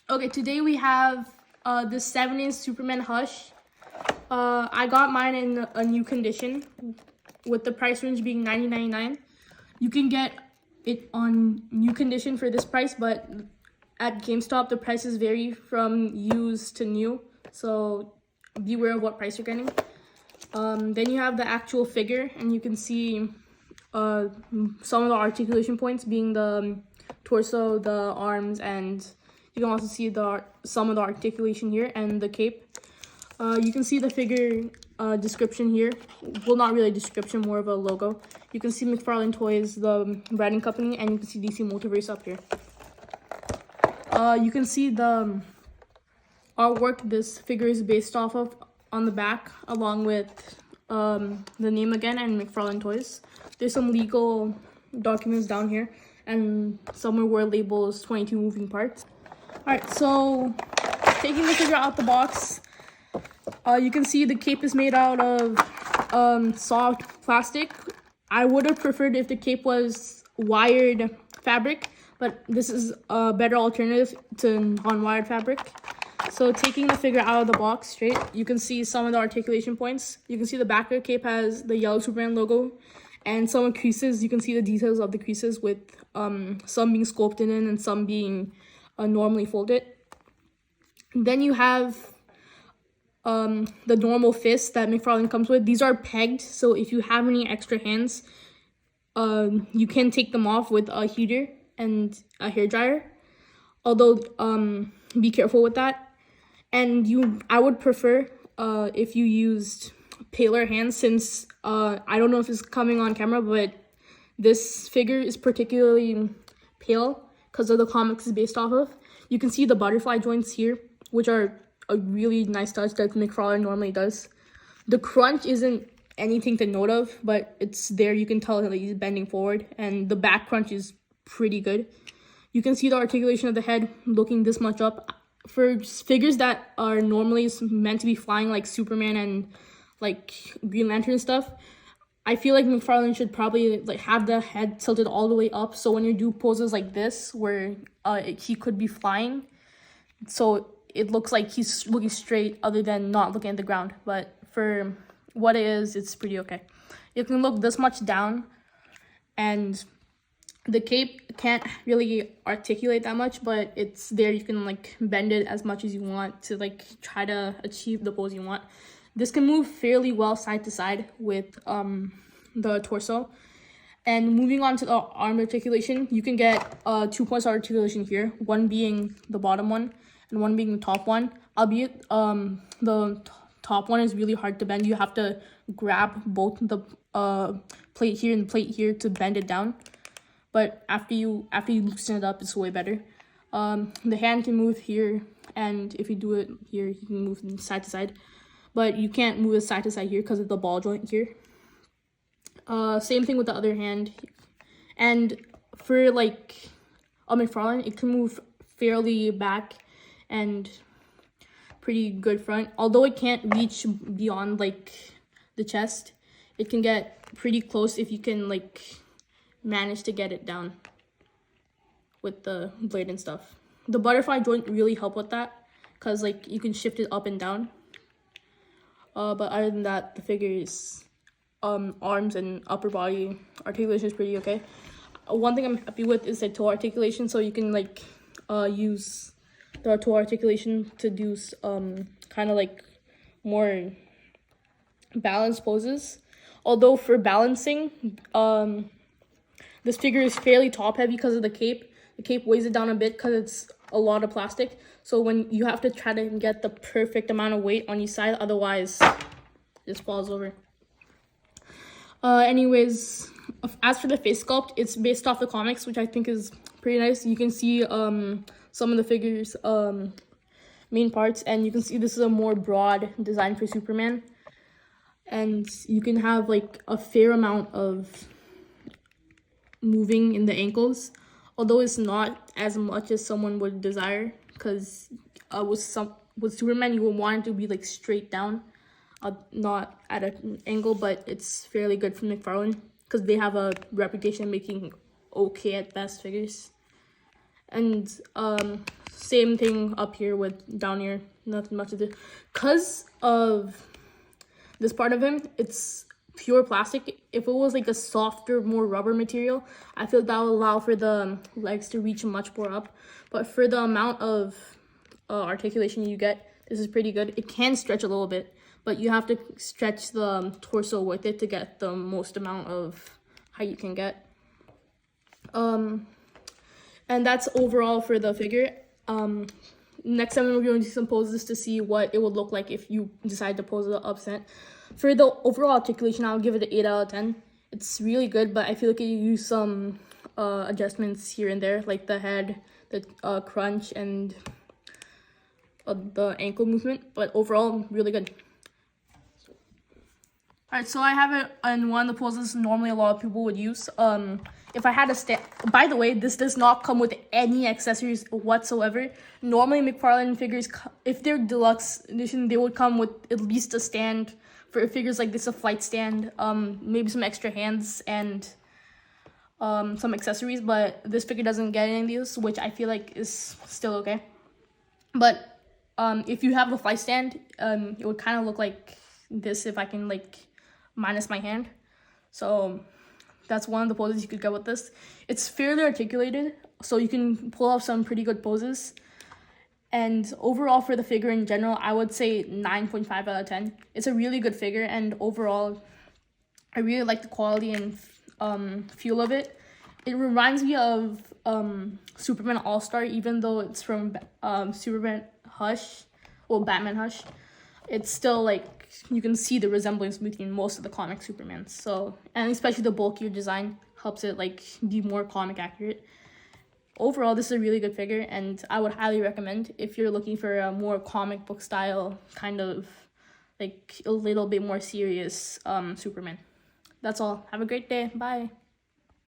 Okay, today we have this 7-inch Superman Hush. I got mine in a new condition with the price range being $90.99. You can get it on new condition for this price, but at GameStop the prices vary from used to new, so beware of what price you're getting. Then you have the actual figure, and you can see some of the articulation points being the torso, the arms, and you can also see some of the articulation here and the cape. You can see the figure description here. Well, not really a description, more of a logo. You can see McFarlane Toys, the branding company, and you can see DC Multiverse up here. You can see the artwork this figure is based off of on the back, along with the name again and McFarlane Toys. There's some legal documents down here and somewhere where labels 22 moving parts. Alright, so taking the figure out the box, you can see the cape is made out of soft plastic. I would have preferred if the cape was wired fabric, but this is a better alternative to non-wired fabric. So taking the figure out of the box straight, you can see some of the articulation points. You can see the back of the cape has the yellow Superman logo and some creases. You can see the details of the creases with some being sculpted in and some being normally folded. Then you have the normal fists that McFarlane comes with. These are pegged, so if you have any extra hands, you can take them off with a heater and a hairdryer. Although, be careful with that. And I would prefer if you used paler hands, since I don't know if it's coming on camera, but this figure is particularly pale because of the comics it's based off of. You can see the butterfly joints here, which are a really nice touch that McFarlane normally does. The crunch isn't anything to note of, but it's there. You can tell that he's bending forward, and the back crunch is pretty good. You can see the articulation of the head looking this much up. For figures that are normally meant to be flying, like Superman and like Green Lantern and stuff, I feel like McFarlane should probably like have the head tilted all the way up, so when you do poses like this where he could be flying, so it looks like he's looking straight other than not looking at the ground. But for what it is, it's pretty okay. You can look this much down, and the cape can't really articulate that much, but it's there. You can like bend it as much as you want to like try to achieve the pose you want. This can move fairly well side to side with the torso. And moving on to the arm articulation, you can get 2 points of articulation here, one being the bottom one and one being the top one. Albeit the top one is really hard to bend. You have to grab both the plate here and the plate here to bend it down. But after you loosen it up, it's way better. The hand can move here, and if you do it here, you can move side to side. But you can't move it side to side here because of the ball joint here. Same thing with the other hand. And for like a McFarlane, it can move fairly back and pretty good front. Although it can't reach beyond like the chest, it can get pretty close if you can like manage to get it down with the blade and stuff. The butterfly joint really help with that because like you can shift it up and down. But other than that, the figure's arms and upper body articulation is pretty okay. One thing I'm happy with is the toe articulation, so you can like use the toe articulation to do kind of like more balanced poses. Although for balancing, this figure is fairly top heavy because of the cape. The cape weighs it down a bit because it's a lot of plastic. So when you have to try to get the perfect amount of weight on each side, otherwise it just falls over. Anyways, as for the face sculpt, it's based off the comics, which I think is pretty nice. You can see some of the figure's main parts, and you can see this is a more broad design for Superman. And you can have like a fair amount of moving in the ankles, although it's not as much as someone would desire, because with Superman you would want it to be like straight down, not at an angle. But it's fairly good for McFarlane because they have a reputation of making okay at best figures. And same thing up here with down here, nothing much to do. Because of this part of him, it's pure plastic. If it was like a softer, more rubber material, I feel that would allow for the legs to reach much more up. But for the amount of articulation you get, this is pretty good. It can stretch a little bit, but you have to stretch the torso with it to get the most amount of height you can get. And that's overall for the figure. Next time we're going to do some poses to see what it would look like if you decide to pose the upset. For the overall articulation, I'll give it an 8 out of 10. It's really good, but I feel like you use some adjustments here and there, like the head, the crunch, and the ankle movement. But overall, really good. Alright, so I have it in one of the poses normally a lot of people would use. If I had a stand, by the way, this does not come with any accessories whatsoever. Normally McFarlane figures, if they're deluxe edition, they would come with at least a stand. For figures like this, a flight stand, maybe some extra hands and some accessories, but this figure doesn't get any of these, which I feel like is still okay. But if you have the flight stand, it would kind of look like this if I can like minus my hand. So that's one of the poses you could get with this. It's fairly articulated, so you can pull off some pretty good poses. And overall for the figure in general, I would say 9.5 out of 10. It's a really good figure, and overall, I really like the quality and feel of it. It reminds me of Superman All-Star, even though it's from Superman Hush, well, Batman Hush. It's still like, you can see the resemblance between most of the comic Supermans. So, and especially the bulkier design helps it like be more comic accurate. Overall, this is a really good figure, and I would highly recommend if you're looking for a more comic book style, kind of like a little bit more serious Superman. That's all. Have a great day. Bye.